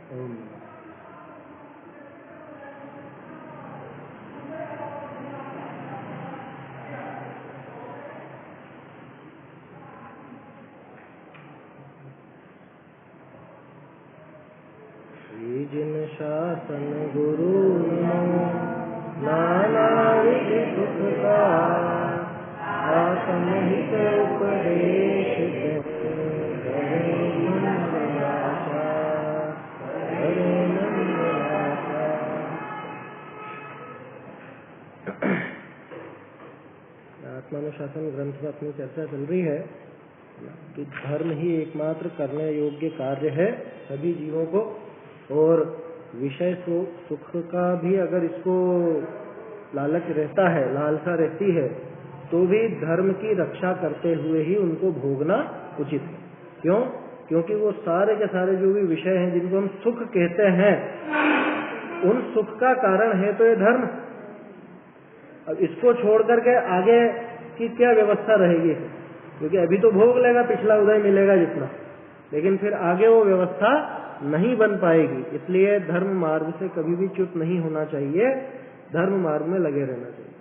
ओम। श्री जिन शासन गुरु नमो नाना विधि सुख का आत्म हित उपदेश आत्मानुशासन ग्रंथ में अपनी चर्चा चल रही है कि धर्म ही एकमात्र करने योग्य कार्य है सभी जीवों को, और विषय सुख का भी अगर इसको लालच रहता है, लालसा रहती है, तो भी धर्म की रक्षा करते हुए ही उनको भोगना उचित है। क्यों? क्योंकि वो सारे के सारे जो भी विषय हैं जिनको हम सुख कहते हैं, उन सुख का कारण है तो ये धर्म। अब इसको छोड़ करके आगे की क्या व्यवस्था रहेगी? क्योंकि अभी तो भोग लेगा, पिछला उदय मिलेगा जितना, लेकिन फिर आगे वो व्यवस्था नहीं बन पाएगी। इसलिए धर्म मार्ग से कभी भी च्युत नहीं होना चाहिए, धर्म मार्ग में लगे रहना चाहिए।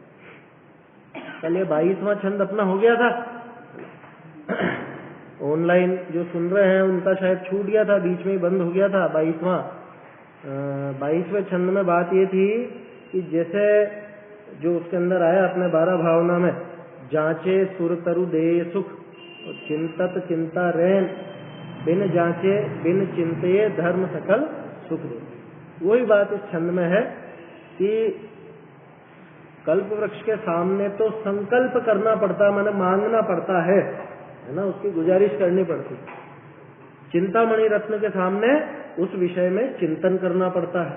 कल ये 22वां छंद अपना हो गया था। ऑनलाइन जो सुन रहे हैं उनका शायद छूट गया था, बीच में ही बंद हो गया था 22वें छंद में बात ये थी कि जैसे जो उसके अंदर आया अपने 12 भावना में, जांचे सुर तरु दे सुख, चिंतत चिंता रैन, बिन जांचे बिन चिंते धर्म सकल सुख दे। वही बात इस छंद में है कि कल्प वृक्ष के सामने तो संकल्प करना पड़ता, माने मांगना पड़ता है ना, उसकी गुजारिश करनी पड़ती। चिंतामणि रत्न के सामने उस विषय में चिंतन करना पड़ता है।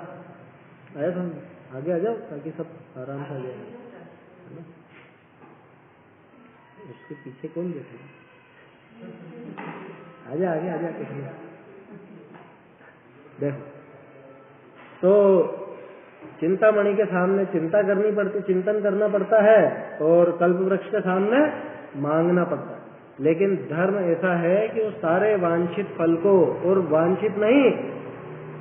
आया समझ? आगे आ जाओ ताकि सब आराम से आ जाए। उसके पीछे कौन बैठे? आजा आगे आजा। देखो, तो चिंतामणि के सामने चिंता करनी पड़ती, चिंतन करना पड़ता है, और कल्प वृक्ष के सामने मांगना पड़ता है। लेकिन धर्म ऐसा है कि वो सारे वांछित फल को, और वांछित नहीं,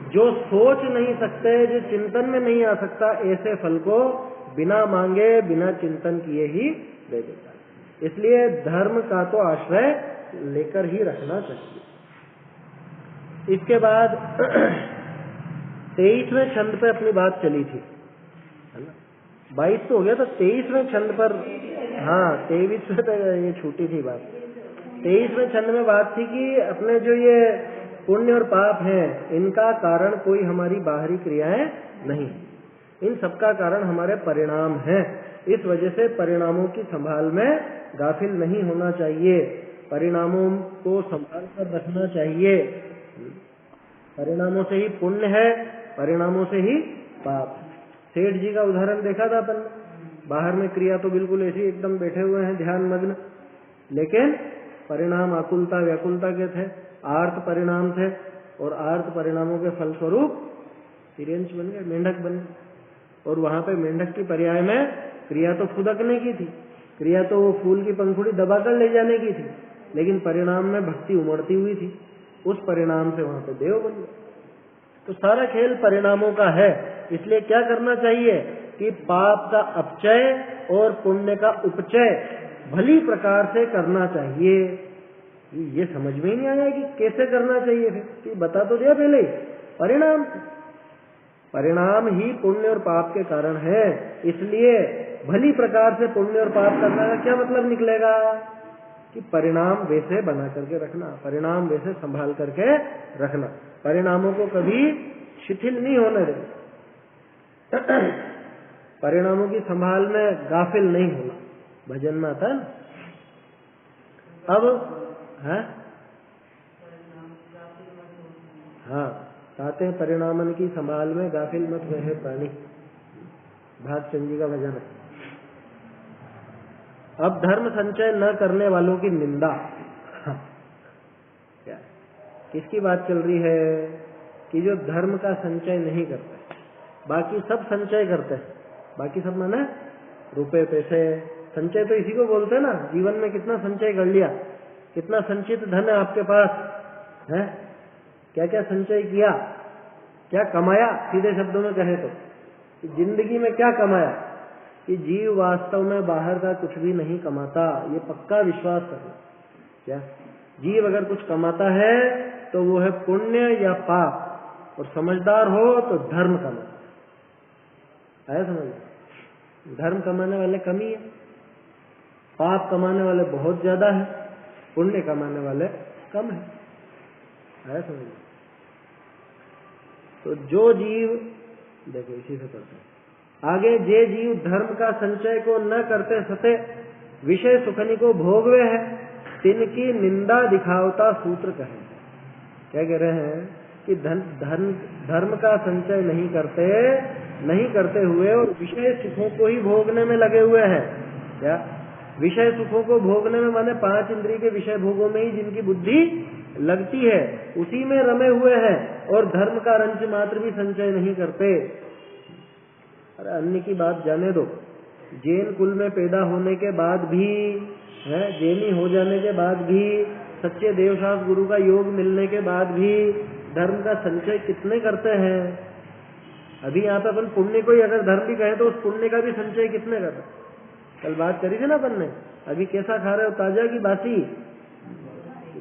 जो सोच नहीं सकते, जो चिंतन में नहीं आ सकता, ऐसे फल को बिना मांगे बिना चिंतन किए ही दे देता है। इसलिए धर्म का तो आश्रय लेकर ही रखना चाहिए। इसके बाद 23वें छंद पे अपनी बात चली थी, है ना? 22 तो हो गया था, 23वें छंद पर, हाँ 23वें पे ये छूटी थी बात। 23वें छंद में बात थी कि अपने जो ये पुण्य और पाप हैं, इनका कारण कोई हमारी बाहरी क्रियाएं नहीं, इन सबका कारण हमारे परिणाम हैं। इस वजह से परिणामों की संभाल में गाफिल नहीं होना चाहिए, परिणामों को संभाल कर रखना चाहिए। परिणामों से ही पुण्य है, परिणामों से ही पाप। सेठ जी का उदाहरण देखा था अपन, बाहर में क्रिया तो बिल्कुल ऐसी एकदम बैठे हुए हैं ध्यान मग्न, लेकिन परिणाम आकुलता व्याकुलता के थे, आर्त परिणाम थे, और आर्त परिणामों के फलस्वरूप तिर्यंश बन गए, मेंढक बन गए। और वहां पे मेंढक की पर्याय में क्रिया तो फुदकने की थी, क्रिया तो वो फूल की पंखुड़ी दबाकर ले जाने की थी, लेकिन परिणाम में भक्ति उमड़ती हुई थी, उस परिणाम से वहां पे देव बन गए। तो सारा खेल परिणामों का है। इसलिए क्या करना चाहिए कि पाप का अपचय और पुण्य का उपचय भली प्रकार से करना चाहिए। ये समझ में ही नहीं आया कि कैसे करना चाहिए, फिर बता तो दिया पहले ही, परिणाम से। परिणाम ही पुण्य और पाप के कारण है। इसलिए भली प्रकार से पुण्य और पाप करने का क्या मतलब निकलेगा कि परिणाम वैसे बना करके रखना, परिणाम वैसे संभाल करके रखना, परिणामों को कभी शिथिल नहीं होने देना, परिणामों की संभाल में गाफिल नहीं होना। भजन में आता है ना। अब है हाँ, कहते हैं परिणामन की संभाल में गाफिल मत रहे प्राणी, भागचंद जी का भजन है। अब धर्म संचय न करने वालों की निंदा। क्या किसकी बात चल रही है कि जो धर्म का संचय नहीं करते, बाकी सब संचय करते हैं, बाकी सब माने रुपए पैसे, संचय तो इसी को बोलते हैं ना। जीवन में कितना संचय कर लिया, कितना संचित धन है आपके पास है, क्या क्या संचय किया, क्या कमाया, सीधे शब्दों में कहे तो जिंदगी में क्या कमाया, कि जीव वास्तव में बाहर का कुछ भी नहीं कमाता, ये पक्का विश्वास करना। क्या जीव अगर कुछ कमाता है तो वो है पुण्य या पाप, और समझदार हो तो धर्म कमाता है। समझ, धर्म कमाने वाले कम ही है, पाप कमाने वाले बहुत ज्यादा है, पुण्य कमाने वाले कम है। समझ, तो जो जीव, देखो इसी से पढ़ते हैं आगे, जे जीव धर्म का संचय को न करते सते विषय सुखनी को भोगवे है, तिनकी निंदा दिखावता सूत्र कहे। क्या कह रहे हैं कि धर्म का संचय नहीं करते हुए और विषय सुखों को ही भोगने में लगे हुए हैं। क्या विषय सुखों को भोगने में, माने 5 इंद्रिय के विषय भोगों में ही जिनकी बुद्धि लगती है, उसी में रमे हुए हैं, और धर्म का रंच मात्र भी संचय नहीं करते। अरे अन्य की बात जाने दो, जैन कुल में पैदा होने के बाद भी, जैनी हो जाने के बाद भी, सच्चे देवशास्त्र गुरु का योग मिलने के बाद भी धर्म का संचय कितने करते हैं। अभी यहाँ पे अपन पुण्य को ही अगर धर्म भी कहे तो उस पुण्य का भी संचय कितने कर रहे। कल बात करी थी ना अपन ने, अभी कैसा खा रहे हो, ताजा की बासी?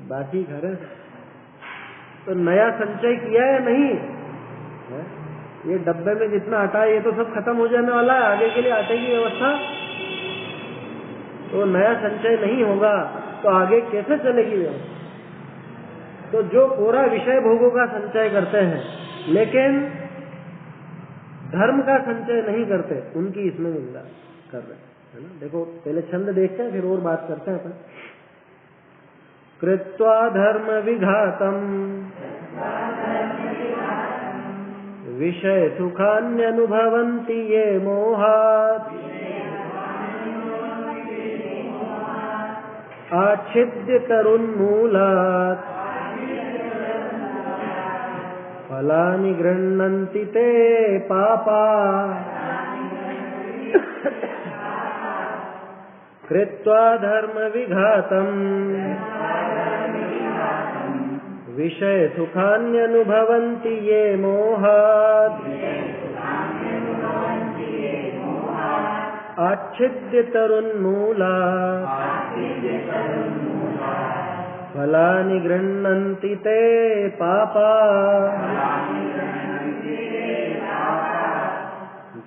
बासी खा रहे, तो नया संचय किया है नहीं है? ये डब्बे में जितना आटा है ये तो सब खत्म हो जाने वाला है, आगे के लिए आटे की व्यवस्था, तो नया संचय नहीं होगा तो आगे कैसे चलेगी व्यवस्था। तो जो पूरा विषय भोगों का संचय करते हैं लेकिन धर्म का संचय नहीं करते, उनकी इसमें निंदा कर रहे हैं ना। देखो पहले छंद देखते हैं, फिर और बात करते हैं अपन। कृत्वा धर्म विघातम विषय सुखान्यनुभवन्ति ये मोहात्, आच्छिद्य तरुन्मूलात्, फलानि गृह्णन्ति ते पापा। कृत्वा धर्म विघातम् विषय सुखान्यनुभवन्ति ये मोहात्, आच्छिद्य तरुन्मूलात्, फलानि गृह्णन्ति ते पापा।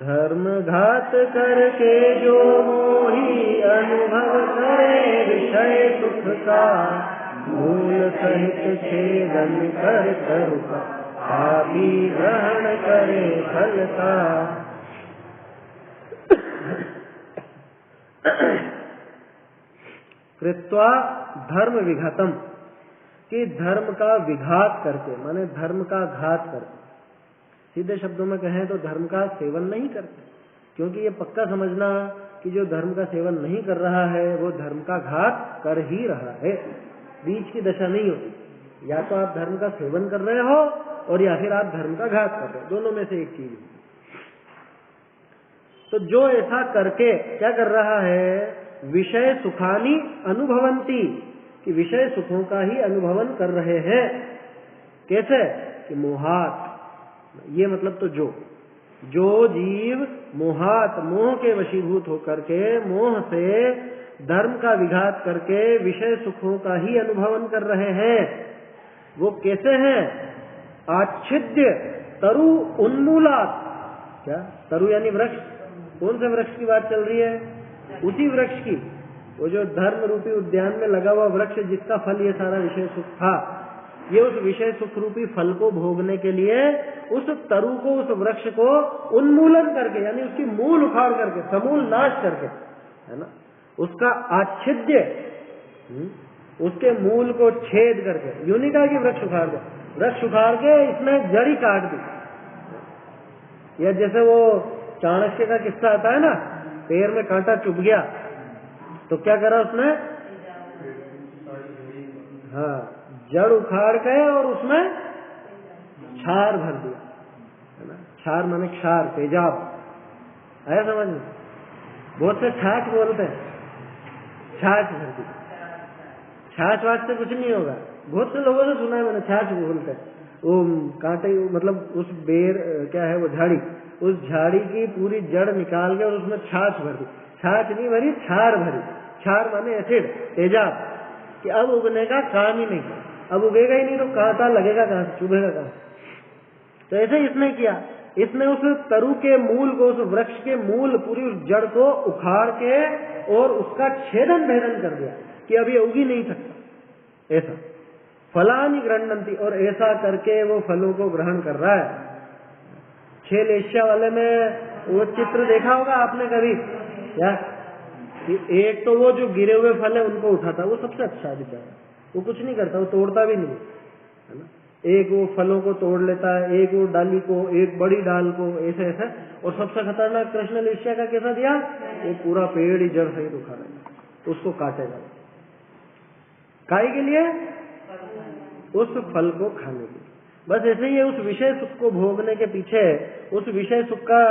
धर्म घात करके जो मोही अनुभव करे विषय सुख का, मूल सहित छेदन कर करुका, पापी ग्रहण करे फल का। कृत्वा धर्म विघातम, कि धर्म का विघात करके, माने धर्म का घात करके। सीधे शब्दों में कहें तो धर्म का सेवन नहीं करते, क्योंकि ये पक्का समझना कि जो धर्म का सेवन नहीं कर रहा है वो धर्म का घात कर ही रहा है। बीच की दशा नहीं होती, या तो आप धर्म का सेवन कर रहे हो और या फिर आप धर्म का घात कर रहे हो, दोनों में से एक चीज। तो जो ऐसा करके क्या कर रहा है, विषय सुखानी अनुभवंती, कि विषय सुखों का ही अनुभवन कर रहे हैं। कैसे कि मोहात, ये मतलब तो जो जीव मोहात, मोह के वशीभूत होकर के, मोह से धर्म का विघात करके विषय सुखों का ही अनुभवन कर रहे हैं, वो कैसे हैं? आच्छिद्य तरु उन्मूलात। क्या तरु यानी वृक्ष? कौन से वृक्ष की बात चल रही है? उसी वृक्ष की, वो जो धर्म रूपी उद्यान में लगा हुआ वृक्ष जिसका फल ये सारा विषय सुख था, ये उस विषय सुख रूपी फल को भोगने के लिए उस तरु को, उस वृक्ष को उन्मूलन करके, यानी उसकी मूल उखाड़ करके, समूल नाश करके, है ना, उसका आच्छिद्य, उसके मूल को छेद करके, यूं कहा कि वृक्ष उखाड़ दे, वृक्ष उखाड़ के इसमें जड़ी काट दी। या जैसे वो चाणक्य का किस्सा आता है ना, पैर में कांटा चुभ गया तो क्या करा उसने? हाँ, जड़ उखाड़ के और उसमें क्षार भर दिया, है ना। क्षार माने क्षार, तेजाब, आया समझ में? बहुत से छाछ बोलते हैं, छाछ भर दी। छाछ वाछ से कुछ नहीं होगा, बहुत से लोगों से सुना है मैंने, छाछ बोलते हैं। वो कांटे, मतलब उस बेर क्या है वो झाड़ी, उस झाड़ी की पूरी जड़ निकाल के और उसमें छाछ भर दी, छाछ नहीं भरी, छार भरी, छार माने एसिड, तेजाब, कि अब उगने का काम ही नहीं, अब उगेगा ही नहीं तो कांटा लगेगा कहां से, चुभेगा कहां से। तो ऐसे इसने किया, इसने उस तरु के मूल को, उस वृक्ष के मूल, पूरी उस जड़ को उखाड़ के और उसका छेदन भेदन कर दिया कि अब ये उग ही नहीं सकता। ऐसा फलानि गृह्णन्ति, और ऐसा करके वो फलों को ग्रहण कर रहा है। 6 लेश्या वाले में वो चित्र देखा होगा आपने कभी क्या, एक तो वो जो गिरे हुए फल है उनको उठाता, वो सबसे अच्छा बेचारा, वो कुछ नहीं करता, वो तोड़ता भी नहीं है ना, एक वो फलों को तोड़ लेता है, एक वो डाली को, एक बड़ी डाल को, ऐसे ऐसे। और सबसे खतरनाक कृष्ण लेश्या का कैसा दिया, वो पूरा पेड़ ही जड़ सहित उखाड़ेगा, तो उसको काटेगा, काय के लिए, उस फल को खाने के लिए। बस ऐसे ही उस विषय सुख को भोगने के पीछे, उस विषय सुख का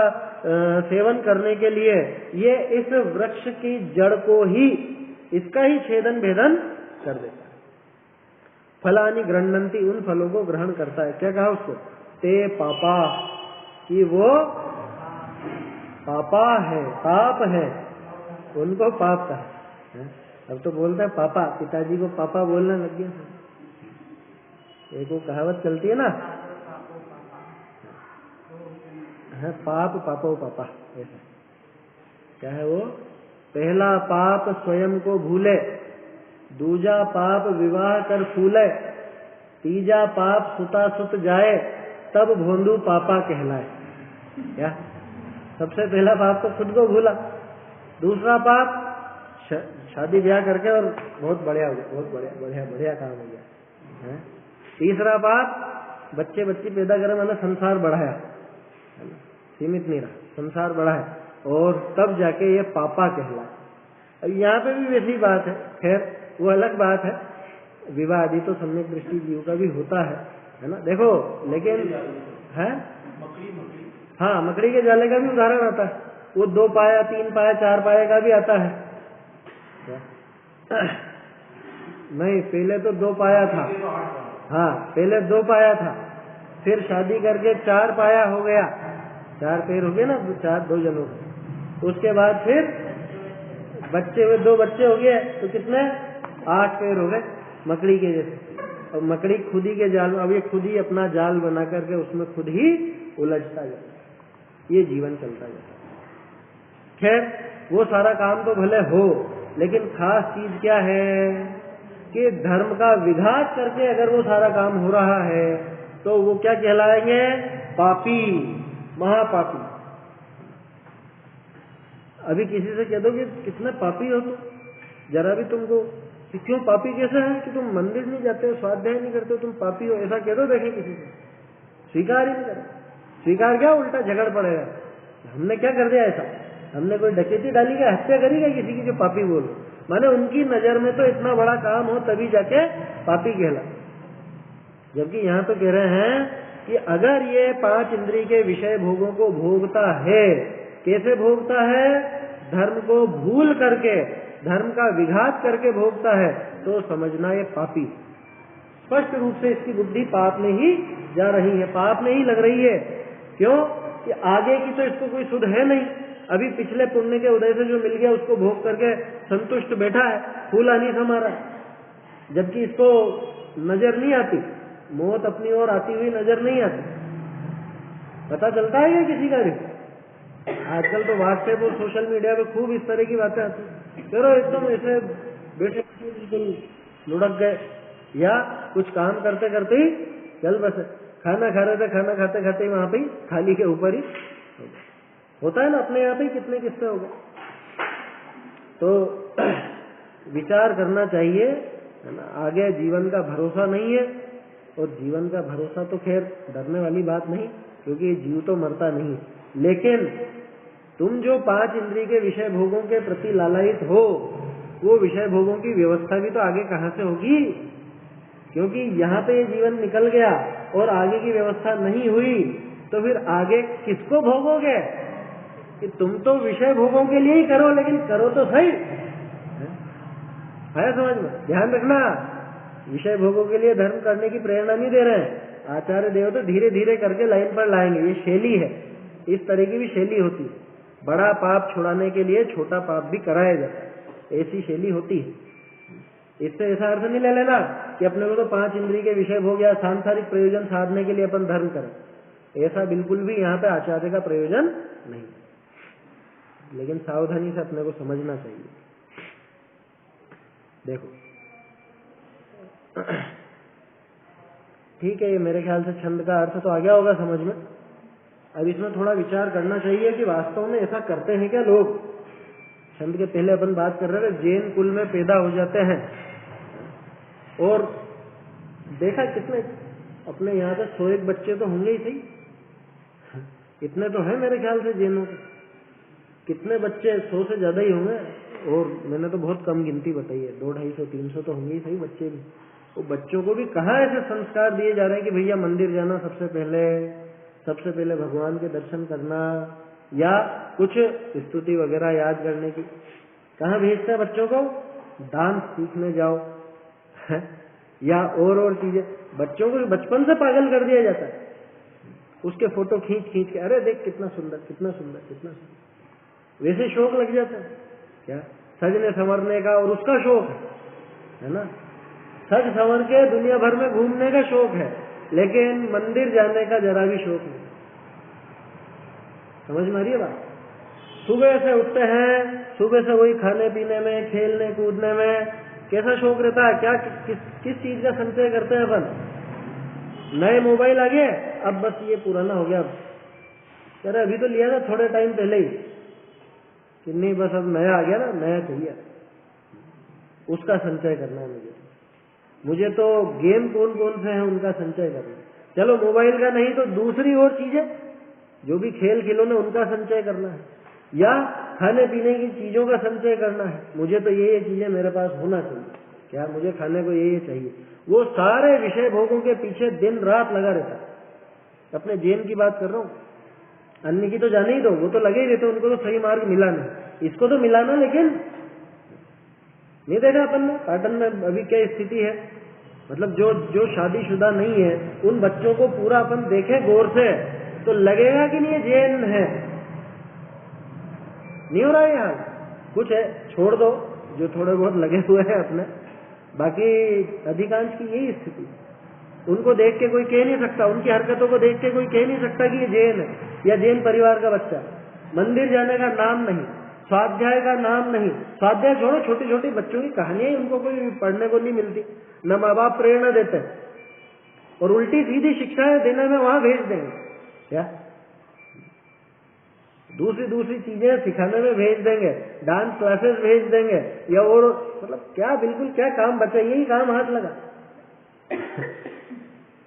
सेवन करने के लिए ये इस वृक्ष की जड़ को ही, इसका ही छेदन भेदन कर देता है। फलानि गृह्णन्ति, उन फलों को ग्रहण करता है। क्या कहा उसको, ते पापा, कि वो पापा है, पाप है, उनको पाप का है। अब तो बोलता है पापा, पिताजी को पापा बोलने लग गया। एक वो कहावत चलती है ना, है पाप पापो पापा, ऐसा क्या है वो, पहला पाप स्वयं को भूले, दूजा पाप विवाह कर फूले, तीजा पाप सुता सुत जाए, तब भोंदू पापा कहलाए। क्या, सबसे पहला पाप तो खुद को भूला, दूसरा पाप शादी ब्याह करके और बहुत बढ़िया हो गया, बहुत बढ़िया बढ़िया बढ़िया काम हो गया है। तीसरा बात, बच्चे बच्ची पैदा करे, मैंने संसार बढ़ाया, सीमित नहीं रहा, संसार बढ़ाया, और तब जाके ये पापा कहलाए। अब यहाँ पे भी वैसी बात है, खैर वो अलग बात है, विवाह आदि तो सम्यक दृष्टि जीव का भी होता है ना, देखो, लेकिन है हाँ, मकड़ी के जाले का भी उदाहरण आता है, वो 2 पाया 3 पाया 4 पाया का भी आता है। नहीं, पहले तो 2 पाया था, हाँ पहले 2 पाया था, फिर शादी करके 4 पाया हो गया, 4 पैर हो गए ना, 2 जनों, उसके बाद फिर बच्चे हुए, 2 बच्चे हो गए, तो कितने, 8 पैर हो गए, मकड़ी के जैसे। और मकड़ी खुद ही के जाल में, अब ये खुद ही अपना जाल बना करके उसमें खुद ही उलझता जाता है, ये जीवन चलता जाता है। खैर वो सारा काम तो भले हो, लेकिन खास चीज क्या है कि धर्म का विघात करके अगर वो सारा काम हो रहा है तो वो क्या कहलाएंगे, पापी, महापापी। अभी किसी से कह दो कि कितने पापी हो तुम, जरा भी तुमको कि क्यों पापी कैसे है, कि तुम मंदिर नहीं जाते हो, स्वाध्याय नहीं करते हो, तुम पापी हो, ऐसा कह दो, देखे किसी से, स्वीकार ही नहीं करे। स्वीकार क्या, उल्टा झगड़ पड़ेगा, हमने क्या कर दिया ऐसा, हमने कोई डकैती डाली क्या, हत्या करी क्या किसी की जो पापी बोलो। माने उनकी नजर में तो इतना बड़ा काम हो तभी जाके पापी कहला। जबकि यहाँ तो कह रहे हैं कि अगर ये 5 इंद्रिय के विषय भोगों को भोगता है, कैसे भोगता है, धर्म को भूल करके, धर्म का विघात करके भोगता है, तो समझना ये पापी। स्पष्ट रूप से इसकी बुद्धि पाप में ही जा रही है, पाप में ही लग रही है। क्यों कि आगे की तो इसको कोई सुध है नहीं, अभी पिछले पुण्य के उदय से जो मिल गया उसको भोग करके संतुष्ट बैठा है, फूला नहीं समा रहा, जबकि इसको नजर नहीं आती, मौत अपनी ओर आती हुई नजर नहीं आती। पता चलता है क्या किसी का भी? आजकल तो व्हाट्सएप और सोशल मीडिया पे खूब इस तरह की बातें आती, चलो एकदम ऐसे बैठे बिल्कुल लुढ़क गए, या कुछ काम करते करते ही चल बस, खाना खा रहे थे, खाना खाते खाते ही वहां पे थाली के ऊपर ही होता है ना, अपने यहाँ पे कितने किस्से हो गए। तो विचार करना चाहिए, है ना, आगे जीवन का भरोसा नहीं है, और जीवन का भरोसा तो खैर डरने वाली बात नहीं, क्योंकि जीव तो मरता नहीं। लेकिन तुम जो 5 इंद्रिय के विषय भोगों के प्रति लालायित हो, वो विषय भोगों की व्यवस्था भी तो आगे कहाँ से होगी, क्योंकि यहाँ पे ये जीवन निकल गया और आगे की व्यवस्था नहीं हुई, तो फिर आगे किसको भोगोगे? कि तुम तो विषय भोगों के लिए ही करो, लेकिन करो तो सही है, समझ में ध्यान रखना। विषय भोगों के लिए धर्म करने की प्रेरणा नहीं दे रहे हैं, आचार्य देव तो धीरे धीरे करके लाइन पर लाएंगे, ये शैली है, इस तरह की भी शैली होती है। बड़ा पाप छुड़ाने के लिए छोटा पाप भी कराया जाता है, ऐसी शैली होती है। इससे ऐसा अर्थ नहीं ले लेना कि अपने को तो 5 इंद्रिय के विषय हो गया, सांसारिक प्रयोजन साधने के लिए अपन धर्म करें, ऐसा बिल्कुल भी यहाँ पे आचार्य का प्रयोजन नहीं। लेकिन सावधानी से अपने को समझना चाहिए। देखो ठीक है, ये मेरे ख्याल से छंद का अर्थ तो आ गया होगा समझ में। अब इसमें थोड़ा विचार करना चाहिए कि वास्तव में ऐसा करते हैं क्या लोग। छंद के पहले अपन बात कर रहे थे, जैन कुल में पैदा हो जाते हैं और देखा कितने अपने यहाँ पे 101 बच्चे तो होंगे ही सही, इतने तो है मेरे ख्याल से जैनों के। कितने बच्चे, 100 से ज्यादा ही होंगे, और मैंने तो बहुत कम गिनती बताई है, 200, 250, 300 तो होंगे ही सही बच्चे भी। वो बच्चों को भी कहाँ ऐसे संस्कार दिए जा रहे हैं कि भैया मंदिर जाना सबसे पहले भगवान के दर्शन करना या कुछ स्तुति वगैरह याद करने की। कहाँ भेजते हैं बच्चों को? डांस सीखने जाओ या और चीजें। बच्चों को बचपन से पागल कर दिया जाता है, उसके फोटो खींच के, अरे देख कितना सुंदर कितना सुंदर कितना सुंदर, वैसे शौक लग जाता है क्या सजने संवरने का, और उसका शौक है ना, सज संवर के दुनिया भर में घूमने का शौक है, लेकिन मंदिर जाने का जरा भी शौक नहीं। समझ में आ रही है बात? सुबह से उठते हैं, सुबह से वही खाने पीने में, खेलने कूदने में कैसा शौक रहता है, क्या किस चीज का संचय करते हैं अपन? नए मोबाइल आ गए, अब बस ये पुराना हो गया, अरे अभी तो लिया था थोड़े टाइम पहले ही, कि नहीं बस अब नया आ गया ना, नया चाहिए, उसका संचय करना है मुझे तो गेम कौन से हैं उनका संचय करना। चलो मोबाइल का नहीं तो दूसरी और चीजें जो भी खेल खिलौने उनका संचय करना है, या खाने पीने की चीजों का संचय करना है। मुझे तो ये चीजें मेरे पास होना चाहिए, क्या मुझे खाने को ये चाहिए। वो सारे विषय भोगों के पीछे दिन रात लगा रहता है। अपने जैन की बात कर रहा हूँ, अन्य की तो जाने ही दो, वो तो लगे ही रहते, उनको तो सही मार्ग मिला नहीं, इसको तो मिला ना। लेकिन नहीं देखा अपन ने पाटन में अभी क्या स्थिति है, मतलब जो शादीशुदा नहीं है उन बच्चों को पूरा अपन देखे गौर से तो लगेगा कि नहीं ये जैन है। नहीं हो रहा है हाल, कुछ है, छोड़ दो जो थोड़े बहुत लगे हुए हैं अपने, बाकी अधिकांश की यही स्थिति। उनको देख के कोई कह नहीं सकता, उनकी हरकतों को देख के कोई कह नहीं सकता कि ये जैन है या जैन परिवार का बच्चा। मंदिर जाने का नाम नहीं, स्वाध्याय का नाम नहीं, स्वाध्याय छोड़ो, छोटी छोटी बच्चों की कहानियां उनको कोई पढ़ने को नहीं मिलती, न माँ बाप प्रेरणा देते हैं, और उल्टी सीधी शिक्षाएं देने में वहां भेज देंगे, क्या दूसरी चीजें सिखाने में भेज देंगे, डांस क्लासेस भेज देंगे, या और मतलब क्या बिल्कुल क्या काम बचा, यही काम हाथ लगा।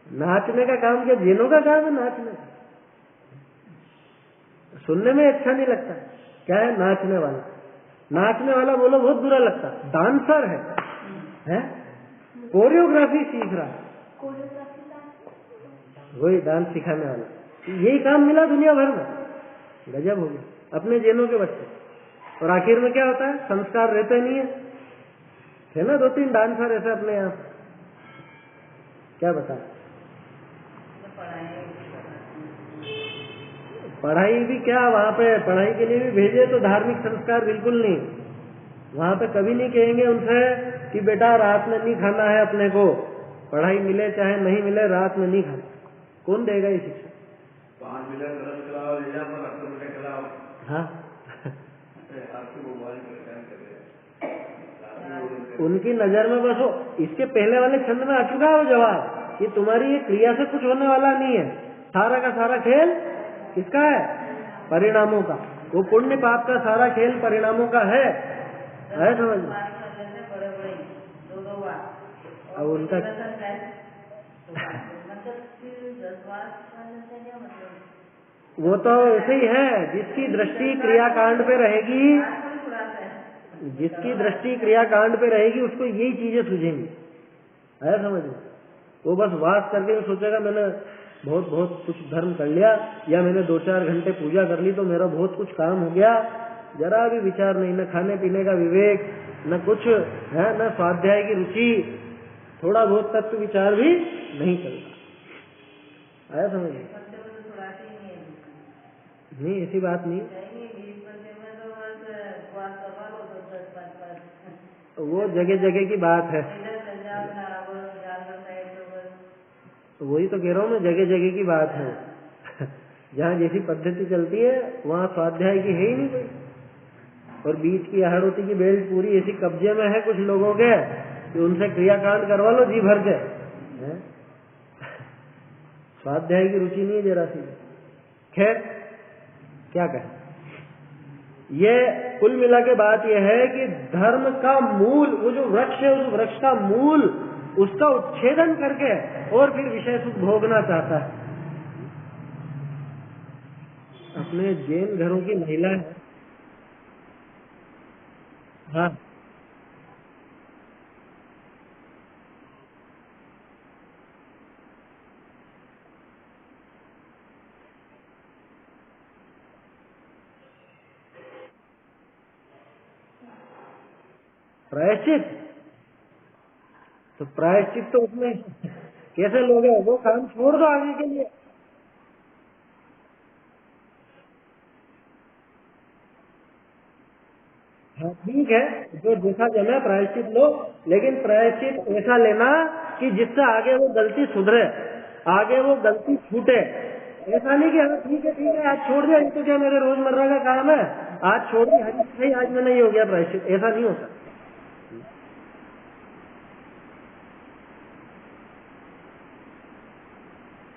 नाचने का काम क्या जैनों का काम है? नाचने सुनने में अच्छा नहीं लगता, क्या है नाचने वाला बोलो बहुत बुरा लगता। डांसर है? कोरियोग्राफी सीख रहा है, वही डांस सिखाने वाला, यही काम मिला दुनिया भर में, गजब हो गया अपने जैनों के बच्चे। और आखिर में क्या होता है, संस्कार रहते नहीं है ना। 2-3 डांसर ऐसे अपने यहाँ, क्या बता, पढ़ाई भी क्या, वहां पे पढ़ाई के लिए भी भेजे तो धार्मिक संस्कार बिल्कुल नहीं। वहां पे कभी नहीं कहेंगे उनसे कि बेटा रात में नहीं खाना है अपने को, पढ़ाई मिले चाहे नहीं मिले रात में नहीं खाना। कौन देगा ये शिक्षा? 5 मिले खिलाओ, खिलाओ। हाँ उनकी नजर में बस हो। इसके पहले वाले छंद में आ चुका है वो जवाब, कि तुम्हारी ये क्रिया से कुछ होने वाला नहीं है, सारा का सारा खेल किसका है? परिणामों का। वो पुण्य पाप का सारा खेल परिणामों का है समझ में? अब उनका वो तो ऐसे ही है, जिसकी दृष्टि क्रियाकांड पे रहेगी, उसको यही चीजें सूझेंगी, है समझ में? वो बस वास करके सोचेगा मैंने बहुत कुछ धर्म कर लिया, या मैंने 2-4 घंटे पूजा कर ली तो मेरा बहुत कुछ काम हो गया। जरा भी विचार नहीं, न खाने पीने का विवेक, न कुछ है, न स्वाध्याय की रुचि, थोड़ा बहुत तत्व विचार भी नहीं चलता। आया समझ में? नहीं ऐसी बात नहीं, वो जगह जगह की बात है। वही तो कह रहा हूँ मैं, जगह जगह की बात है। जहाँ जैसी पद्धति चलती है वहाँ स्वाध्याय की है ही नहीं कोई। और बीच की आहड़ोती की बेल्ट पूरी ऐसी कब्जे में है कुछ लोगों के कि उनसे क्रियाकांड करवा लो जी भर के। स्वाध्याय की रुचि नहीं है जरा सी। खैर क्या कहें, ये कुल मिला के बात यह है कि धर्म का मूल, वो जो वृक्ष है उस वृक्ष का मूल, उसका उच्छेदन करके और फिर विषय सुख भोगना चाहता है। अपने जैन घरों की महिला है, हाँ प्रायश्चित, तो प्रायश्चित तो उसमें कैसे लोग हैं, वो काम छोड़ दो आगे के लिए। हाँ ठीक है, जो जैसा जमे प्रायश्चित लो, लेकिन प्रायश्चित ऐसा लेना कि जिससे आगे वो गलती सुधरे, आगे वो गलती छूटे। ऐसा नहीं कि हाँ ठीक है आज छोड़ दिया, ये तो क्या मेरे रोजमर्रा का काम है, आज छोड़ दिया, हरी सही आज में नहीं हो गया प्रायश्चित, ऐसा नहीं होता।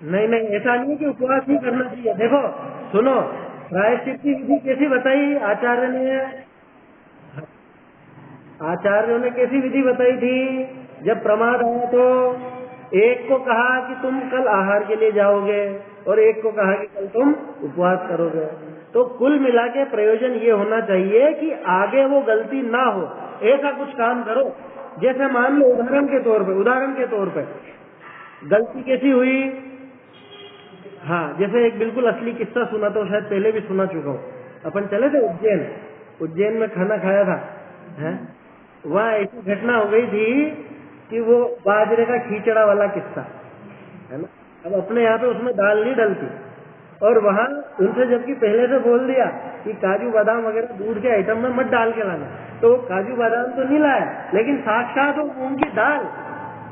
नहीं ऐसा नहीं है कि उपवास ही करना चाहिए। देखो सुनो, प्रायश्चित की विधि कैसी बताई आचार्य ने, आचार्यों ने कैसी विधि बताई थी। जब प्रमाद आया तो एक को कहा कि तुम कल आहार के लिए जाओगे और एक को कहा कि कल तुम उपवास करोगे। तो कुल मिला के प्रयोजन ये होना चाहिए कि आगे वो गलती ना हो, ऐसा कुछ काम करो। जैसे मान लो उदाहरण के तौर पे गलती कैसी हुई। हाँ जैसे एक बिल्कुल असली किस्सा सुना, तो शायद पहले भी सुना चुका हूँ। अपन चले थे उज्जैन में खाना खाया था, है वहाँ ऐसी घटना हो गई थी कि वो बाजरे का खींचड़ा वाला किस्सा है ना। अब अपने यहाँ पे उसमें दाल नहीं डलती, और वहाँ उनसे जबकि पहले से बोल दिया कि काजू बादाम वगैरह दूध के आइटम में मत डाल के लाना, तो वो काजू बादाम तो नहीं लाया, लेकिन साक्षात वो मूंग की दाल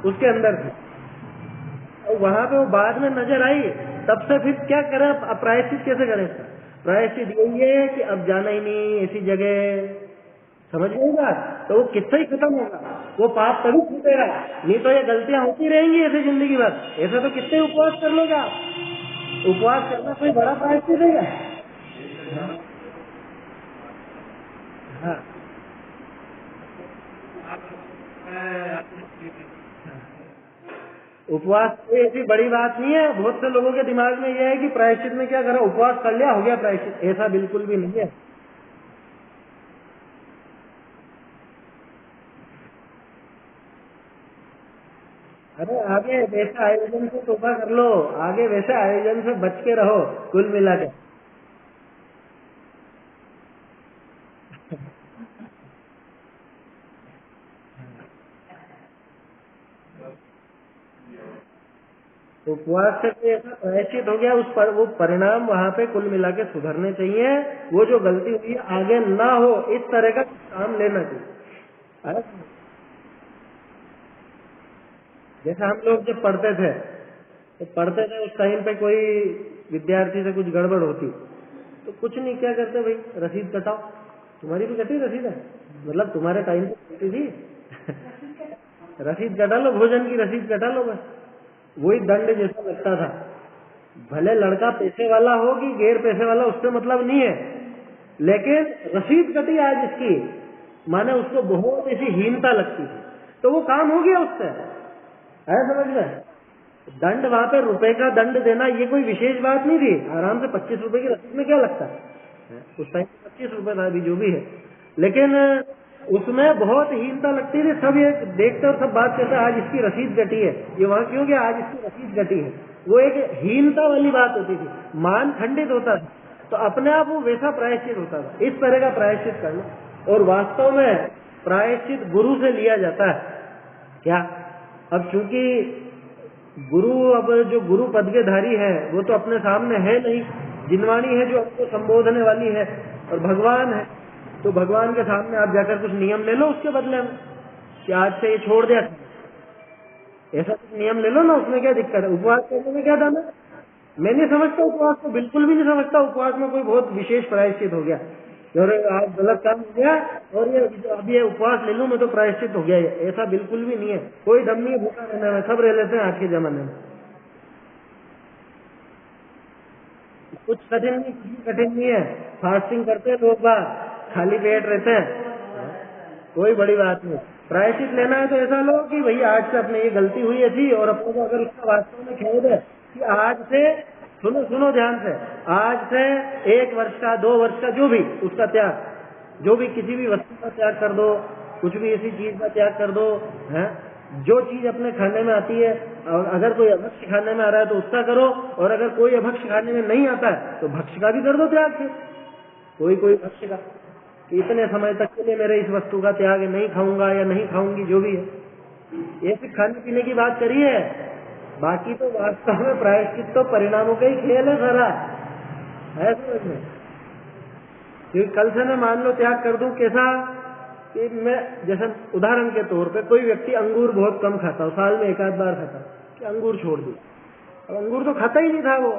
उसके अंदर थी। और वहाँ पे वो बाद में नजर आई, तब से फिर क्या करे, प्रायश्चित कैसे करे इसका? प्रायश्चित यही है कि अब जाना ही नहीं ऐसी जगह, समझ गई बात। तो वो किस्सा ही खत्म होगा, वो पाप तभी छूटेगा, नहीं तो ये गलतियां होती रहेंगी ऐसे जिंदगी भर। ऐसा तो कितने उपवास कर लोगे आप, उपवास करना कोई बड़ा प्रायश्चित है क्या? हाँ उपवास कोई ऐसी बड़ी बात नहीं है। बहुत से लोगों के दिमाग में यह है कि प्रायश्चित में क्या करा, उपवास कर लिया हो गया प्रायश्चित, ऐसा बिल्कुल भी नहीं है। अरे आगे वैसे आयोजन से तोबा कर लो, आगे वैसे आयोजन से बच के रहो कुल मिला के। उपवास से कोई ऐसा प्रायश्चित हो गया, उस पर वो परिणाम वहाँ पे कुल मिला के सुधरने चाहिए। वो जो गलती हुई है आगे ना हो, इस तरह का काम लेना चाहिए। अरे जैसा हम लोग जब पढ़ते थे तो पढ़ते थे, उस टाइम पे कोई विद्यार्थी से कुछ गड़बड़ होती तो कुछ नहीं, क्या करते भाई, रसीद कटाओ। तुम्हारी भी कटी रसीद है, मतलब तुम्हारे टाइम पे कटी थी रसीद कटा लो, भोजन की रसीद कटा लो, बस वही दंड जैसा लगता था। भले लड़का पैसे वाला हो कि गैर पैसे वाला, उससे मतलब नहीं है, लेकिन रसीद कटी आज इसकी, माने उसको बहुत ऐसी हीनता लगती थी, तो वो काम हो गया उससे, है समझ में। दंड वहां पे रुपए का दंड देना ये कोई विशेष बात नहीं थी, आराम से 25 रुपए की रसीद में क्या लगता है, उस टाइम 25 रुपए था, अभी जो भी है, लेकिन उसमें बहुत हीनता लगती थी। सब ये देखते और सब बात करते आज इसकी रसीद कटी है, ये वहां क्यों गया, आज इसकी रसीद कटी है। वो एक हीनता वाली बात होती थी, मान खंडित होता था, तो अपने आप वो वैसा प्रायश्चित होता था। इस तरह का प्रायश्चित करना, और वास्तव में प्रायश्चित गुरु से लिया जाता है क्या। अब चूंकि गुरु, अब जो गुरु पद के धारी है वो तो अपने सामने है नहीं, जिनवाणी है जो आपको संबोधने वाली है, और भगवान है। तो भगवान के सामने आप जाकर कुछ नियम ले लो उसके बदले में कि आज से ये छोड़ दिया, ऐसा कुछ नियम ले लो ना, उसमें क्या दिक्कत है? उपवास करने में क्या दाना? मैं नहीं समझता उपवास को, बिल्कुल भी नहीं समझता उपवास में कोई बहुत विशेष प्रायश्चित हो गया और आज गलत काम हो गया और ये अब ये उपवास ले लूं मैं तो प्रायश्चित हो गया, ऐसा बिल्कुल भी नहीं है। कोई दम नहीं है भूखा रहने में, सब रह लेते हैं आज के जमाने में। कुछ कठिन नहीं, कुछ कठिन नहीं है। फास्टिंग करते हैं लोग बात, खाली पेट रहते हैं, कोई बड़ी बात नहीं। प्रायश्चित लेना है तो ऐसा लो कि भैया आज से अपने ये गलती हुई है थी और अपने को अगर उसका वास्तव में खेद है कि आज से, सुनो ध्यान से, आज से 1 वर्ष का 2 वर्ष का जो भी उसका त्याग, जो भी किसी भी वस्तु का त्याग कर दो, कुछ भी ऐसी चीज का त्याग कर दो, है जो चीज अपने खाने में आती है, और अगर कोई अभक्ष खाने में आ रहा है तो उसका करो, और अगर कोई अभक्ष खाने में नहीं आता है तो भक्ष का भी कर दो त्याग। फिर कोई भक्ष का कि इतने समय तक के लिए मेरे इस वस्तु का त्याग है, नहीं खाऊंगा या नहीं खाऊंगी, जो भी है, ये सिर्फ खाने पीने की बात करी है। बाकी तो वास्तव में प्रायश्चित तो परिणामों का ही खेल है सारा, है समझ में। क्योंकि कल से मैं मान लो त्याग कर दूं, कैसा कि मैं, जैसे उदाहरण के तौर पे कोई व्यक्ति अंगूर बहुत कम खाता हो, साल में 1 आध बार खाता, कि अंगूर छोड़ दी। अब अंगूर तो खाता ही नहीं था वो,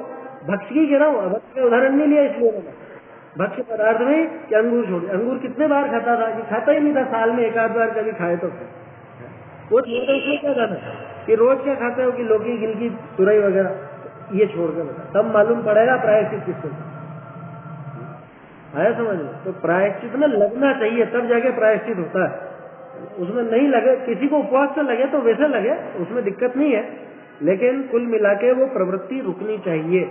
भक्ष की कह रहा हूँ, भक्ष का उदाहरण नहीं लिया इसलिए मैंने, भक्ष्य पदार्थ में कि अंगूर छोड़, अंगूर कितने बार खाता था कि खाता ही नहीं था, साल में 1 आध बार कभी खाए तो वो छोड़ दो। उसमें क्या जाना कि रोज क्या खाते हो कि लौकी, गिलकी, तुरई वगैरह, ये छोड़ के बता, तब मालूम पड़ेगा प्रायश्चित किसको आया समझ में। तो प्रायश्चित में लगना चाहिए तब जाके प्रायश्चित होता है, उसमें नहीं लगे, किसी को उपवास से लगे तो वैसे लगे, उसमें दिक्कत नहीं है, लेकिन कुल मिला के वो प्रवृत्ति रुकनी चाहिए,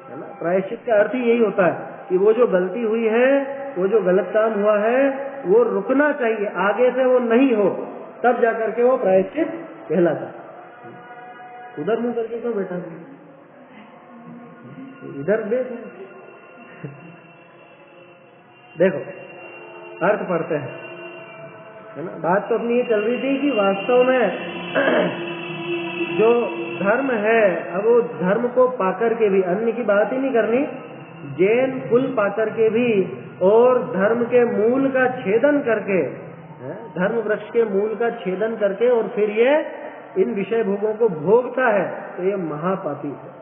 है ना। प्रायश्चित का अर्थ ही यही होता है कि वो जो गलती हुई है, वो जो गलत काम हुआ है, वो रुकना चाहिए, आगे से वो नहीं हो, तब जाकर के वो प्रायश्चित कहलाता। उधर मुंह करके क्यों बैठा, इधर देखो अर्थ पढ़ते हैं, है ना। बात तो अपनी ये चल रही थी कि वास्तव में जो धर्म है, अब वो धर्म को पाकर के भी, अन्य की बात ही नहीं करनी, जैन कुल पाकर के भी और धर्म के मूल का छेदन करके, धर्म वृक्ष के मूल का छेदन करके और फिर ये इन विषय भोगों को भोगता है, तो ये महापापी है।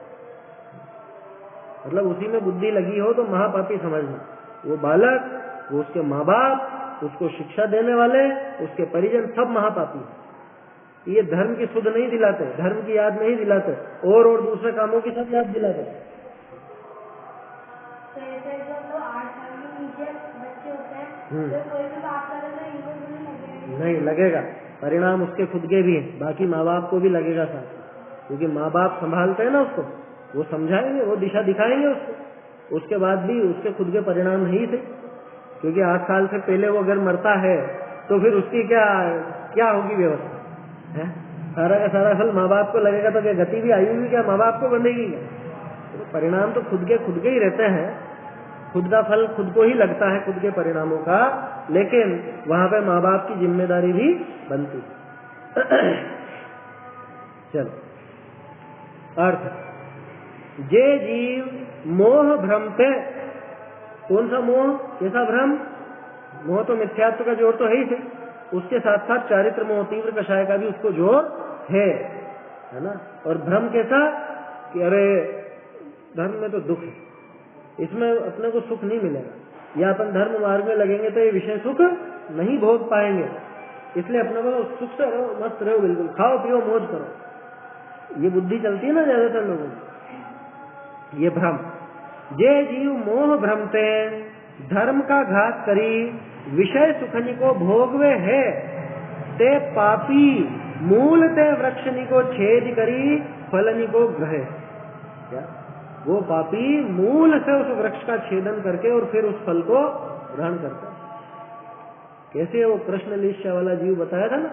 मतलब उसी में बुद्धि लगी हो तो महापापी समझना। वो बालक, वो उसके माँ बाप, उसको शिक्षा देने वाले, उसके परिजन, सब महापापी है। ये धर्म की सुध नहीं दिलाते, धर्म की याद नहीं दिलाते, और दूसरे कामों की सब याद दिलाते। नहीं लगेगा, परिणाम उसके खुद के भी हैं, बाकी माँ बाप को भी लगेगा साथ, क्योंकि माँ बाप संभालते हैं ना उसको, वो समझाएंगे, वो दिशा दिखाएंगे उसको, उसके बाद भी उसके खुद के परिणाम नहीं थे। क्योंकि 8 साल से पहले वो अगर मरता है तो फिर उसकी क्या होगी व्यवस्था, है सारा का सारा फल माँ बाप को लगेगा, तो क्या गति भी आयु क्या माँ बाप को बंधेगी क्या? तो परिणाम तो खुद के ही रहते हैं, खुद का फल खुद को ही लगता है, खुद के परिणामों का, लेकिन वहां पे माँ बाप की जिम्मेदारी भी बनती है। चलो अर्थ, जे जीव मोह भ्रमते, कौन सा मोह, कैसा भ्रम? मोह तो मिथ्यात्व का जोर तो है ही थे, उसके साथ साथ चारित्र मोह, तीव्र कषाय का भी उसको जोर है ना। और भ्रम कैसा कि अरे धर्म में तो दुख है, इसमें अपने को सुख नहीं मिलेगा, या अपन धर्म मार्ग में लगेंगे तो ये विषय सुख नहीं भोग पाएंगे, इसलिए अपने को सुख से रहो, मस्त रहो, बिल्कुल खाओ पियो मौज करो, ये बुद्धि चलती है ना ज्यादातर लोगों की, ये भ्रम। जे जीव मोह भ्रमते, धर्म का घात करी, विषय सुखनी को भोगवे है, ते पापी मूल ते वृक्षनी को छेद करी, फलनी को ग्रहे। क्या वो पापी मूल से उस वृक्ष का छेदन करके और फिर उस फल को ग्रहण करता है। कैसे वो कृष्ण लिष्य वाला जीव बताया था ना,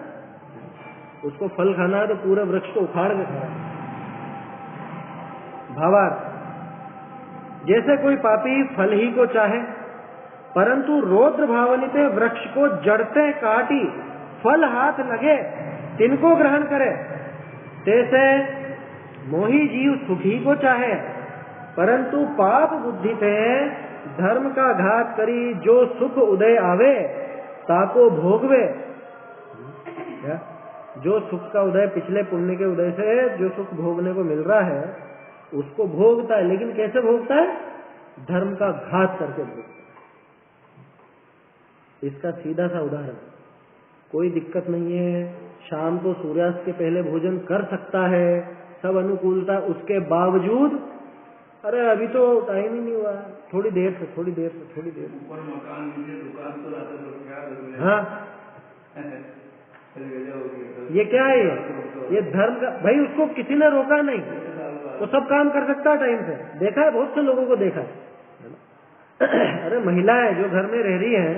उसको फल खाना है तो पूरे वृक्ष को उखाड़ के खाना। भावार्थ, जैसे कोई पापी फल ही को चाहे, परंतु रौद्र भावनिते वृक्ष को जड़ते काटी, फल हाथ लगे तिनको ग्रहण करे, तैसे मोही जीव सुखी को चाहे, परंतु पाप बुद्धि पे धर्म का घात करी जो सुख उदय आवे ताको भोगवे। जो सुख का उदय पिछले पुण्य के उदय से जो सुख भोगने को मिल रहा है उसको भोगता है, लेकिन कैसे भोगता है? धर्म का घात करके भोगता है। इसका सीधा सा उदाहरण, कोई दिक्कत नहीं है, शाम को सूर्यास्त के पहले भोजन कर सकता है, सब अनुकूलता, उसके बावजूद अरे अभी तो टाइम ही नहीं हुआ, थोड़ी देर से ऊपर मकान नीचे दुकान तो रहता तो क्या। हाँ ये क्या है? ये धर्म का भाई, उसको किसी ने रोका नहीं, वो सब काम कर सकता है टाइम से। देखा है, बहुत से लोगों को देखा है। अरे महिलाएं जो घर में रह रही हैं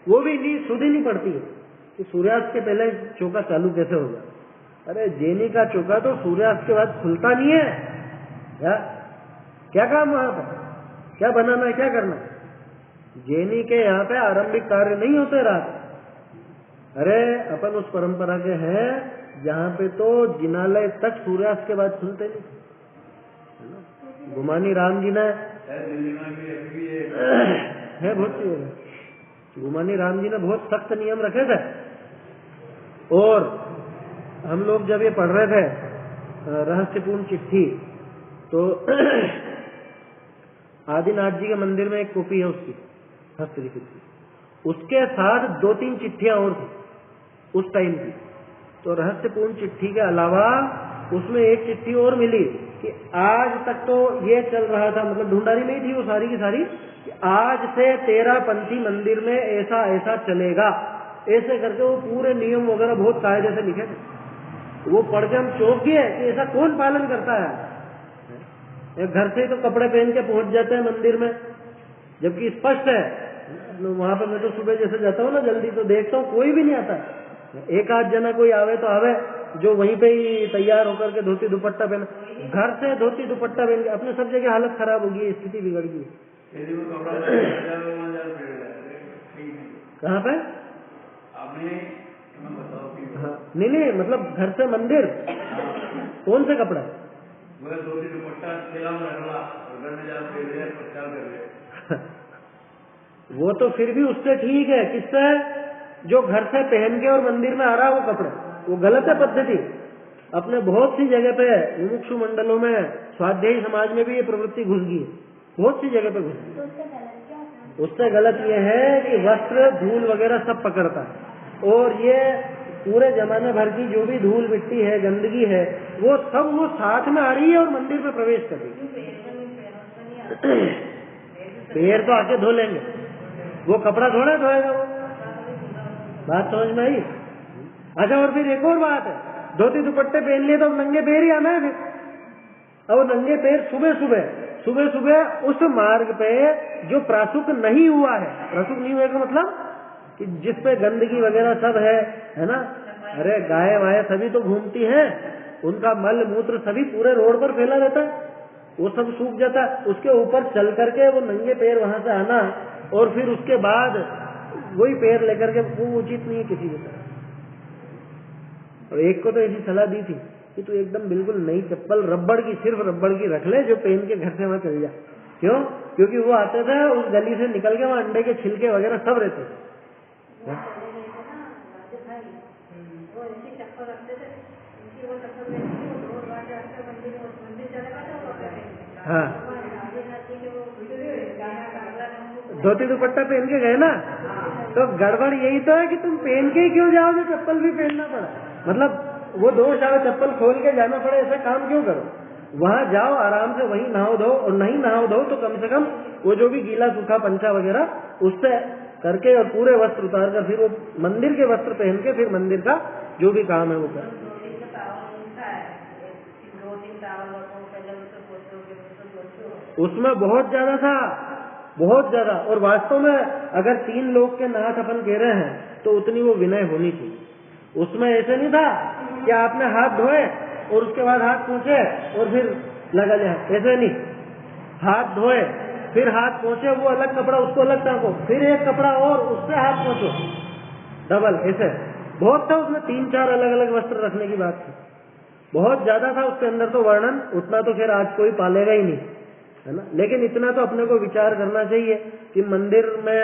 वो भी सुध ही नहीं पड़ती है कि सूर्यास्त के पहले चौका चालू कैसे होगा। अरे जेनी का चौका तो सूर्यास्त के बाद खुलता नहीं है। क्या काम वहां पर, क्या बनाना है, क्या करना? जेनी के यहाँ पे आरंभिक कार्य नहीं होते रात। अरे अपन उस परंपरा के हैं जहाँ पे तो जिनालय तक सूर्यास्त के बाद खुलते नहीं। गुमानी राम जी ने है बहुत सी, गुमानी राम जी ने बहुत सख्त नियम रखे थे। और हम लोग जब ये पढ़ रहे थे रहस्यपूर्ण चिट्ठी, तो आदिनाथ जी के मंदिर में एक कॉपी है उसकी हस्तलिखित की, उसके साथ 2-3 चिट्ठियां और थी उस टाइम की। तो रहस्यपूर्ण चिट्ठी के अलावा उसमें एक चिट्ठी और मिली कि आज तक तो ये चल रहा था, मतलब ढूंढारी में ही थी वो सारी की सारी, कि आज से 13 पंथी मंदिर में ऐसा ऐसा चलेगा, ऐसे करके वो पूरे नियम वगैरह बहुत कायदे से लिखे थे। वो पढ़ के हम चौंक गए कि ऐसा कौन पालन करता है। घर से ही तो कपड़े पहन के पहुंच जाते हैं मंदिर में, जबकि स्पष्ट है वहां पे। मैं तो सुबह जैसे जाता हूँ ना जल्दी, तो देखता हूँ कोई भी नहीं आता। एक आध जना कोई आवे तो आवे जो वहीं पे ही तैयार होकर के धोती दुपट्टा पहन, घर से धोती दुपट्टा पहन के। अपने सब जगह हालत खराब होगी, स्थिति बिगड़ गई। कहाँ पे? हाँ नहीं, मतलब घर से मंदिर कौन से कपड़ा? धोती दुपट्टा वो तो फिर भी उससे ठीक है। किससे? जो घर से पहन के और मंदिर में आ रहा है वो कपड़े, वो गलत है पद्धति। अपने बहुत सी जगह पे मुमुक्षु मंडलों में, स्वाध्यायी समाज में भी ये प्रवृत्ति घुस गई है, बहुत सी जगह पे घुस गई। उससे गलत ये है कि वस्त्र धूल वगैरह सब पकड़ता है, और ये पूरे जमाने भर की जो भी धूल मिट्टी है, गंदगी है, वो सब वो साथ में आ रही है और मंदिर में प्रवेश कर रही है। पैर तो आके धो लेंगे, वो कपड़ा थोड़ा धोएगा वो। बात समझ में आई? अच्छा, और फिर एक और बात है, धोती दुपट्टे पहन लिए तो नंगे पैर ही आना है फिर। और नंगे पैर सुबह सुबह उस मार्ग पे जो प्रासुक नहीं हुआ है, प्रासुक नहीं हुआ का मतलब कि जिस पे गंदगी वगैरह सब है ना। अरे गाय वाय सभी तो घूमती हैं, उनका मल मूत्र सभी पूरे रोड पर फैला रहता है, वो सब सूख जाता है। उसके ऊपर चल करके वो नंगे पैर वहां से आना और फिर उसके बाद वही पैर लेकर के, वो उचित नहीं है किसी के साथ। और एक को तो ऐसी सलाह दी थी कि तू एकदम बिल्कुल नई चप्पल रबड़ की, सिर्फ रबड़ की रख ले, जो पहन के घर से वहां चल जा। क्यों? क्योंकि वो आते थे उस गली से निकल के वहां अंडे के छिलके वगैरह सब रहते थे। हाँ, धोती दुपट्टा पहन के गए ना, तो गड़बड़ यही तो है कि तुम पहन के ही क्यों जाओगे, चप्पल भी पहनना पड़ा। मतलब वो दोष आओ, चप्पल खोल के जाना पड़े, ऐसा काम क्यों करो? वहां जाओ आराम से, वहीं नहाओ धो, और नहीं नहाओ धो तो कम से कम वो जो भी गीला सूखा पंचा वगैरह उससे करके और पूरे वस्त्र उतार कर फिर वो मंदिर के वस्त्र पहन के फिर मंदिर का जो भी काम है वो कर। उसमें बहुत ज्यादा था, बहुत ज्यादा। और वास्तव में अगर 3 लोग के नाथ अपन कह रहे हैं तो उतनी वो विनय होनी चाहिए। उसमें ऐसे नहीं था कि आपने हाथ धोए और उसके बाद हाथ पोंछे और फिर लगा लिया, ऐसे नहीं। हाथ धोए फिर हाथ पोंछे, वो अलग कपड़ा उसको अलग टांको, फिर एक कपड़ा और उससे हाथ पोंछो, डबल। ऐसे बहुत था उसमें 3-4 अलग अलग वस्त्र रखने की बात थी। बहुत ज्यादा था उसके अंदर तो वर्णन, उतना तो फिर आज कोई पालेगा ही नहीं, है ना। लेकिन इतना तो अपने को विचार करना चाहिए कि मंदिर में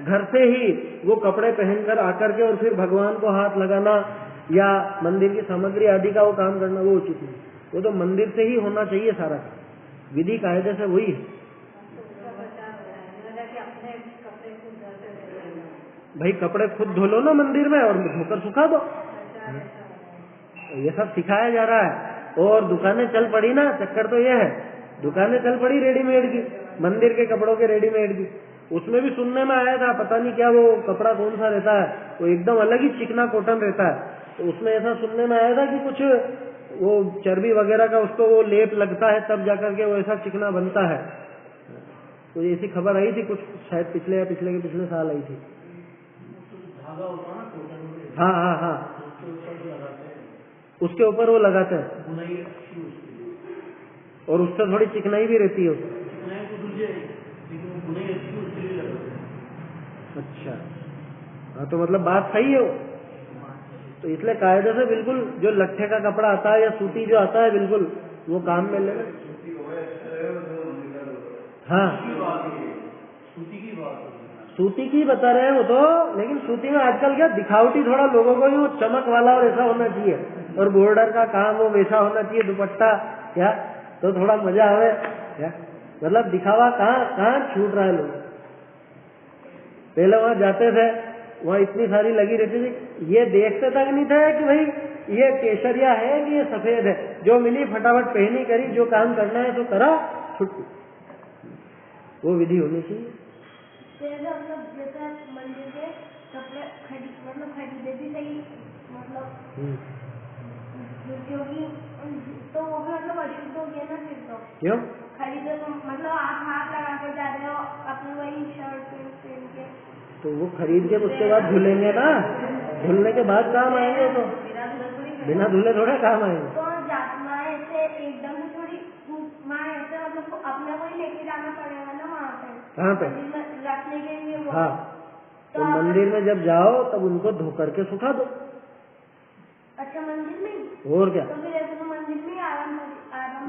घर से ही वो कपड़े पहनकर आकर के और फिर भगवान को हाथ लगाना या मंदिर की सामग्री आदि का वो काम करना वो उचित नहीं। वो तो मंदिर से ही होना चाहिए सारा काम, विधि कायदे से वही है। भाई कपड़े खुद धो लो ना मंदिर में और धोकर सुखा दो, ये सब सिखाया जा रहा है। और दुकानें चल पड़ी ना, चक्कर तो ये है, दुकानें चल पड़ी रेडीमेड की, मंदिर के कपड़ों के रेडीमेड की। उसमें भी सुनने में आया था, पता नहीं क्या वो कपड़ा कौन सा रहता है, वो एकदम अलग ही चिकना कॉटन रहता है, तो उसमें ऐसा सुनने में आया था कि कुछ वो चर्बी वगैरह का उसको वो लेप लगता है तब जाकर के वो ऐसा चिकना बनता है। तो ऐसी खबर आई थी कुछ, शायद पिछले साल आई थी। हाँ हाँ हाँ, उसके ऊपर वो लगाते हैं और उससे थोड़ी चिकनाई भी रहती है अच्छा हाँ, तो मतलब बात सही है वो। तो इसलिए कायदे से बिल्कुल जो लट्ठे का कपड़ा आता है या सूती जो आता है बिल्कुल वो काम में ले। हाँ सूती की बता रहे हैं वो तो, लेकिन सूती में आजकल क्या दिखावटी थोड़ा लोगों को ही वो चमक वाला और ऐसा होना चाहिए, और बॉर्डर का काम वो वैसा होना चाहिए, दुपट्टा क्या, तो थोड़ा मजा आवे क्या, मतलब दिखावा कहाँ छूट रहा है लोग। पहले वहां जाते थे, वहां इतनी सारी लगी रहती थी, ये देखते तक नहीं था कि भाई ये केसरिया है कि ये सफेद है, जो मिली फटाफट पहनी करी, जो काम करना है तो करा, छुट्टी। वो विधि होनी चाहिए। जैसे मंदिर के कपड़े खरीदे भी सही, मतलब क्योंकि तो वो भी मतलब अशुद्ध हो गया ना फिर तो। क्यों खरीदे तो मतलब आप हाथ लगा के जा रहे हो अपनी वही शर्ट पहन के, तो वो खरीद के उसके बाद धुलेंगे ना, धुलने के बाद काम आएंगे, तो बिना धुले थोड़े काम आएंगे। तो जाना ऐसे एकदम से थोड़ी वहाँ ऐसे मतलब अपने को ही लेके जाना पड़ेगा ना वहाँ पे। कहाँ पे? रखने के लिए वो। हाँ तो मंदिर में जब जाओ तब उनको धो करके सुखा दो। अच्छा मंदिर में? और क्या, तो फिर ऐसे तो मंदिर में आराम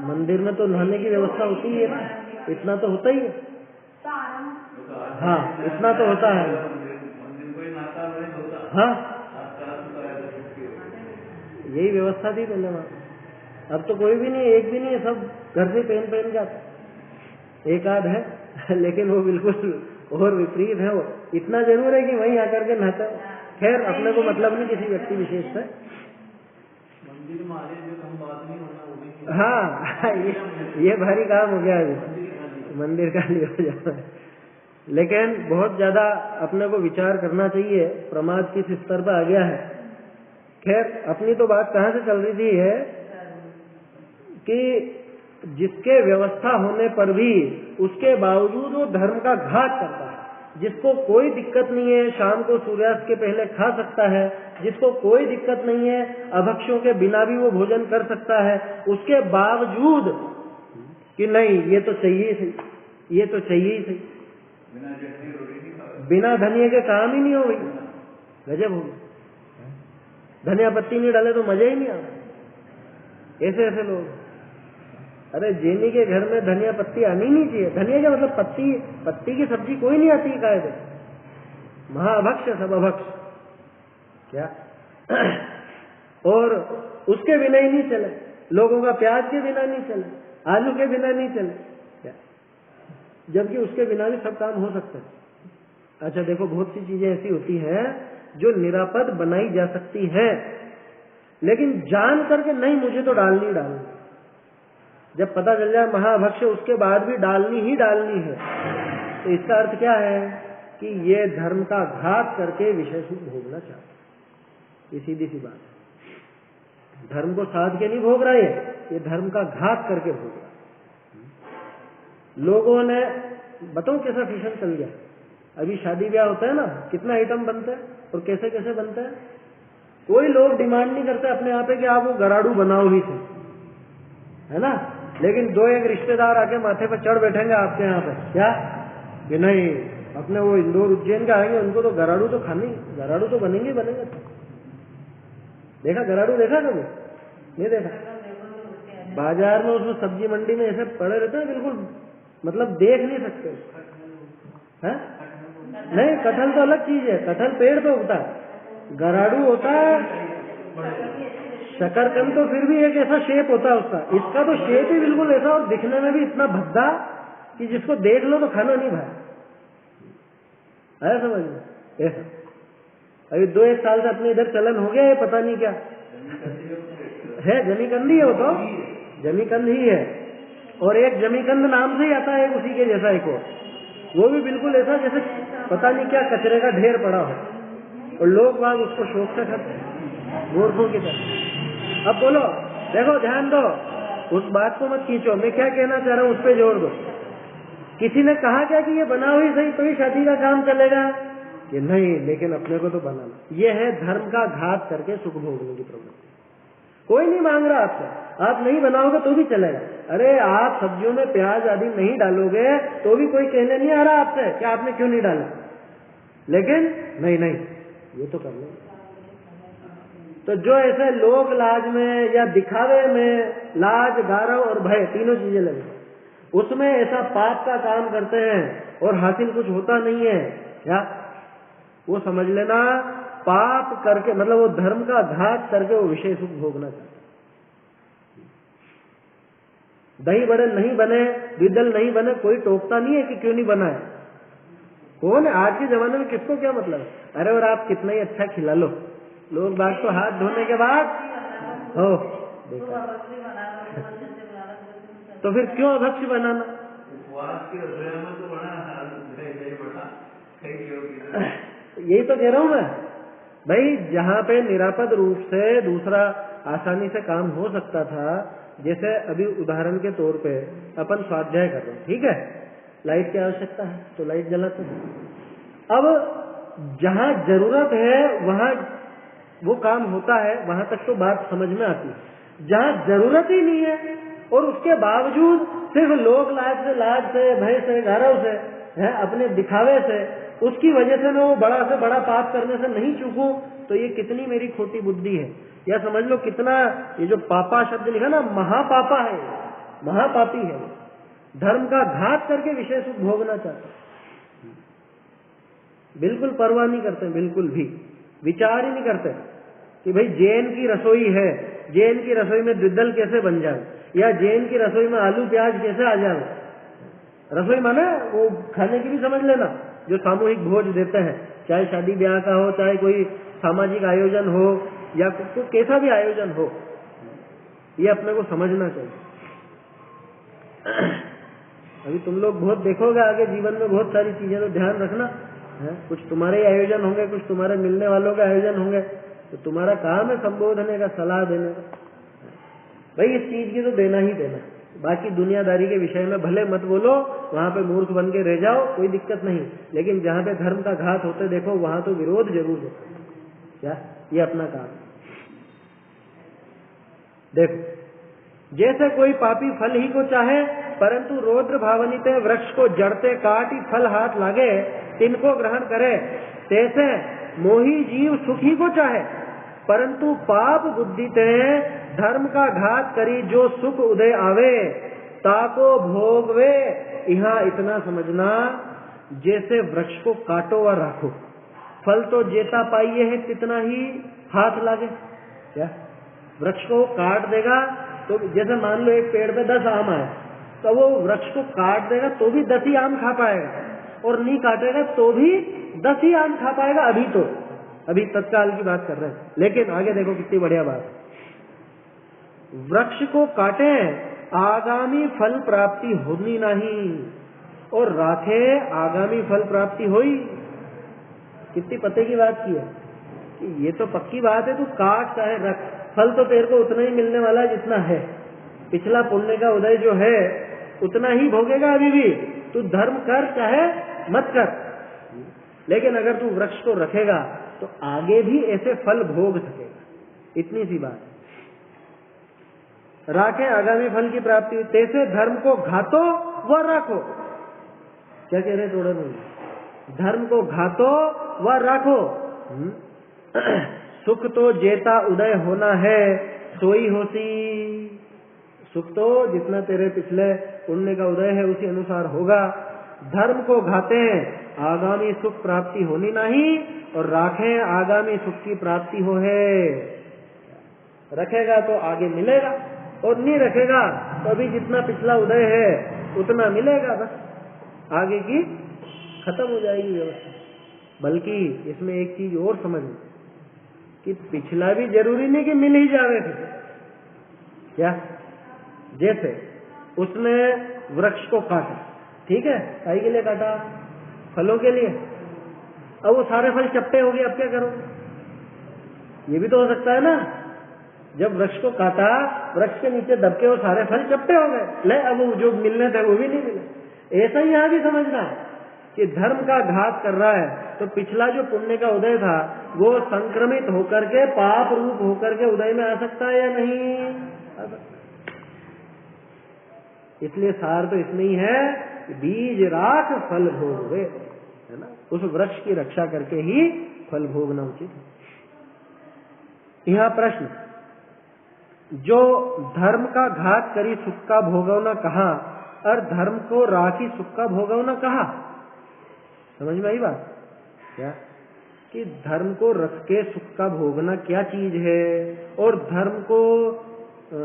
मंदिर में तो नहाने की व्यवस्था होती है ना, इतना तो होता ही है। तो आराम हाँ इतना तो होता है। हाँ यही व्यवस्था थी पहले वहाँ, अब तो कोई भी नहीं, एक भी नहीं है, सब घर से पहन के आता, एक आध है लेकिन वो बिल्कुल और विपरीत है। वो इतना जरूर है कि वहीं आकर के नहाता है। खैर अपने को मतलब नहीं किसी व्यक्ति विशेष से। हाँ ये भारी काम हो गया अभी, मंदिर का नहीं हो जाता है। लेकिन बहुत ज्यादा अपने को विचार करना चाहिए, प्रमाद किस स्तर पर आ गया है। खैर अपनी तो बात कहाँ से चल रही थी है कि जिसके व्यवस्था होने पर भी उसके बावजूद वो धर्म का घात करता है, जिसको कोई दिक्कत नहीं है शाम को सूर्यास्त के पहले खा सकता है, जिसको कोई दिक्कत नहीं है अभक्ष्यों के बिना भी वो भोजन कर सकता है, उसके बावजूद कि नहीं ये तो चाहिए सही, ये तो चाहिए ही सही, बिना धनिया के काम ही नहीं हो गई, गजब हो गई। धनिया पत्ती नहीं डाले तो मजा ही नहीं आता। ऐसे ऐसे लोग, अरे जेनी के घर में धनिया पत्ती आनी नहीं चाहिए। धनिया क्या मतलब पत्ती की सब्जी कोई नहीं आती कायदे, महाअभक्ष सब अभक्ष क्या और उसके बिना ही नहीं चले, लोगों का प्याज के बिना नहीं चले, आलू के बिना नहीं चले क्या, जबकि उसके बिना भी सब काम हो सकते हैं। अच्छा देखो बहुत सी चीजें ऐसी होती हैं जो निरापद बनाई जा सकती हैं, लेकिन जान करके नहीं मुझे तो डालनी ही डालनी, जब पता चल जाए महाभक्ष्य उसके बाद भी डालनी ही डालनी है, तो इसका अर्थ क्या है कि ये धर्म का घात करके विषय सुख भोगना चाहते। ये सीधी सी बात है, धर्म को साध के नहीं भोग रहा है, ये धर्म का घात करके भोग रहा। लोगों ने बताओ कैसा फैशन चल गया, अभी शादी ब्याह होता है ना, कितना आइटम बनता है और कैसे कैसे बनता है। कोई लोग डिमांड नहीं करते अपने यहाँ पे कि आप वो गराड़ू बनाओ ही थे, है ना, लेकिन दो एक रिश्तेदार आके माथे पर चढ़ बैठेंगे आपके यहाँ पे क्या कि नहीं अपने वो इंदौर उज्जैन के आएंगे, उनको तो गराड़ू तो खानी, गराड़ू तो बनेंगे बनेंगे। देखा गराड़ू, देखा कभी नहीं देखा? बाजार में उसमें सब्जी मंडी में ऐसे पड़े रहते हैं बिल्कुल, मतलब देख नहीं सकते है? नहीं, कटहल तो अलग चीज है, कटहल पेड़ पे उगता है, गराड़ू होता है, शकरकंद तो फिर भी एक ऐसा शेप होता है उसका, इसका तो शेप ही बिल्कुल ऐसा और दिखने में भी इतना भद्दा कि जिसको देख लो तो खाना नहीं भाई, है समझ में ऐसा। अभी 2-1 साल से अपने इधर चलन हो गया है, पता नहीं क्या है, जमीकंद ही है वो तो, जमीकंद ही है, और एक जमीकंद नाम से ही आता है उसी के जैसा एक और, वो भी बिल्कुल ऐसा जैसे पता नहीं क्या कचरे का ढेर पड़ा हो, और लोग बाग उसको शौक से खाते हैं मूर्खों की तरह। अब बोलो, देखो ध्यान दो, उस बात को मत खींचो, मैं क्या कहना चाह रहा हूँ उस पर जोर दो। किसी ने कहा क्या कि ये बना हुई सही तो ही शादी का काम चलेगा, कि नहीं, लेकिन अपने को तो बनाना। ये है धर्म का घात करके सुख भोगने की प्रवृत्ति। कोई नहीं मांग रहा आपसे, आप नहीं बनाओगे तो भी चलेगा। अरे आप सब्जियों में प्याज आदि नहीं डालोगे तो भी कोई कहने नहीं आ रहा आपसे कि आपने क्यों नहीं डाला, लेकिन नहीं ये तो कर लो। तो जो ऐसे लोग लाज में या दिखावे में, लाज, गारव और भय तीनों चीजें लगे, उसमें ऐसा पाप का काम करते हैं और हासिल कुछ होता नहीं है, या वो समझ लेना पाप करके, मतलब वो धर्म का घात करके वो विषय सुख भोगना चाहते। दही बड़े नहीं बने, विदल नहीं बने, कोई टोकता नहीं है कि क्यों नहीं बना है। कौन है आज के जमाने में, किसको क्या मतलब? अरे और आप कितना ही अच्छा खिला लो, लोग बात तो हाथ धोने के बाद हो तो फिर क्यों अभक्ष्य बनाना? यही तो कह रहा हूं मैं भाई, जहाँ पे निरापद रूप से दूसरा आसानी से काम हो सकता था, जैसे अभी उदाहरण के तौर पे अपन स्वाध्याय कर रहे हैं, ठीक है, लाइट की आवश्यकता है तो लाइट जलाते हैं। अब जहाँ जरूरत है वहाँ वो काम होता है, वहां तक तो बात समझ में आती है। जहाँ जरूरत ही नहीं है और उसके बावजूद सिर्फ लोग लाज से, भय से, गौरव से, है अपने दिखावे से, उसकी वजह से मैं वो बड़ा से बड़ा पाप करने से नहीं चूकूं, तो ये कितनी मेरी खोटी बुद्धि है। या समझ लो कितना, ये जो पापा शब्द लिखा ना, महापापा है, महापापी है, धर्म का घात करके विषय सुख भोगना चाहते, बिल्कुल परवाह नहीं करते, बिल्कुल भी विचार ही नहीं करते कि भाई जैन की रसोई है, जैन की रसोई में द्विदल कैसे बन जाए, या जैन की रसोई में आलू प्याज कैसे आ जाए। रसोई माने वो खाने की भी समझ लेना, जो सामूहिक भोज देते हैं, चाहे शादी ब्याह का हो, चाहे कोई सामाजिक आयोजन हो, या कैसा भी आयोजन हो, ये अपने को समझना चाहिए। अभी तुम लोग बहुत देखोगे आगे जीवन में बहुत सारी चीजें, तो ध्यान रखना है, कुछ तुम्हारे आयोजन होंगे, कुछ तुम्हारे मिलने वालों के आयोजन होंगे, तो तुम्हारा काम है संबोधने का, सलाह देने का। भाई इस चीज की तो देना ही देना, बाकी दुनियादारी के विषय में भले मत बोलो, वहां पे मूर्ख बन के रह जाओ, कोई दिक्कत नहीं, लेकिन जहां पे धर्म का घात होते देखो वहां तो विरोध जरूर हो। क्या ये अपना काम? देखो, जैसे कोई पापी फल ही को चाहे, परंतु रौद्र भावनिते वृक्ष को जड़ते काटी फल हाथ लागे, तिनको ग्रहण करे, तैसे मोही जीव सुख ही को चाहे, परंतु पाप बुद्धि ते धर्म का घात करी जो सुख उदय आवे, ताको भोगवे। यहाँ इतना समझना, जैसे वृक्ष को काटो व राखो, फल तो जेता पाइए है कितना ही हाथ लागे। क्या वृक्ष को काट देगा तो, जैसे मान लो एक पेड़ पे 10 आम आए, तो वो वृक्ष को काट देगा तो भी 10 ही आम खा पाएगा, और नहीं काटेगा तो भी 10 ही आम खा पाएगा। अभी तत्काल की बात कर रहे हैं, लेकिन आगे देखो कितनी बढ़िया बात। वृक्ष को काटे आगामी फल प्राप्ति होनी नहीं, और राखे आगामी फल प्राप्ति होई। कितनी पते की बात की है कि ये तो पक्की बात है, तू काट चाहे रख, फल तो तेरे को उतना ही मिलने वाला है जितना है, पिछला पुण्य का उदय जो है उतना ही भोगेगा अभी भी। तू धर्म कर चाहे मत कर, लेकिन अगर तू वृक्ष को रखेगा तो आगे भी ऐसे फल भोग सकेगा, इतनी सी बात है। राखे आगामी फल की प्राप्ति, तैसे धर्म को घातो व राखो। क्या कह रहे थोड़ा नहीं, धर्म को घातो व राखो। सुख तो जेता उदय होना है, सोई सुख तो जितना तेरे पिछले पुण्य का उदय है उसी अनुसार होगा। धर्म को घाते आगामी सुख प्राप्ति होनी नहीं, और राखें आगामी सुख की प्राप्ति हो है। रखेगा तो आगे मिलेगा, और नहीं रखेगा तो अभी जितना पिछला उदय है उतना मिलेगा, बस आगे की खत्म हो जाएगी व्यवस्था। बल्कि इसमें एक चीज और समझ कि पिछला भी जरूरी नहीं कि मिल ही जावे फिर। क्या? जैसे उसने वृक्ष को काटा, ठीक है, काई के लिए काटा? फलों के लिए। अब वो सारे फल चप्टे हो गए, अब क्या करो? ये भी तो हो सकता है ना, जब वृक्ष को काटा, वृक्ष के नीचे दबके वो सारे फल चप्टे हो गए, ले अब जो मिलने थे वो भी नहीं मिले। ऐसा ही यहां भी समझना कि धर्म का घात कर रहा है तो पिछला जो पुण्य का उदय था वो संक्रमित होकर के पाप रूप होकर के उदय में आ सकता है या नहीं आ सकता। इसलिए सार तो इसमें ही है, बीज राख फल भोगवे, है ना। उस वृक्ष की रक्षा करके ही फल भोगना उचित है। यहाँ प्रश्न, जो धर्म का घात करी सुख का भोगवना कहा और धर्म को राखी सुख का भोगवना कहा, समझ में आई बात? क्या कि धर्म को रख के सुख का भोगना क्या चीज है, और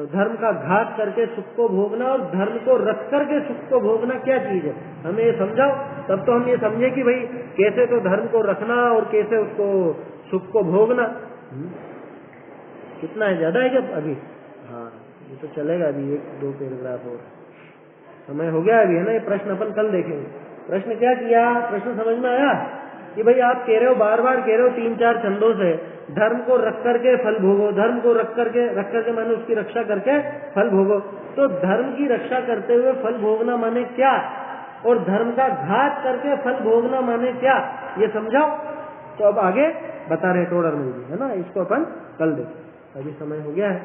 धर्म का घात करके सुख को भोगना और धर्म को रख करके सुख को भोगना क्या चीज है, हमें ये समझाओ। तब तो हम ये समझे कि भाई कैसे तो धर्म को रखना और कैसे उसको सुख को भोगना। कितना है, ज्यादा है क्या अभी? हाँ, ये तो चलेगा अभी 1-2 पैराग्राफ और, समय हो गया अभी, है ना। ये प्रश्न अपन कल देखेंगे। प्रश्न क्या किया, प्रश्न समझ में आया कि भाई आप कह रहे हो, बार बार कह रहे हो 3-4 छंदों से, धर्म को रख करके फल भोगो, धर्म को रख करके माने उसकी रक्षा करके फल भोगो। तो धर्म की रक्षा करते हुए फल भोगना माने क्या, और धर्म का घात करके फल भोगना माने क्या, ये समझाओ। तो अब आगे बता रहे टोडर में, है ना, इसको अपन कल देखें, अभी समय हो गया है।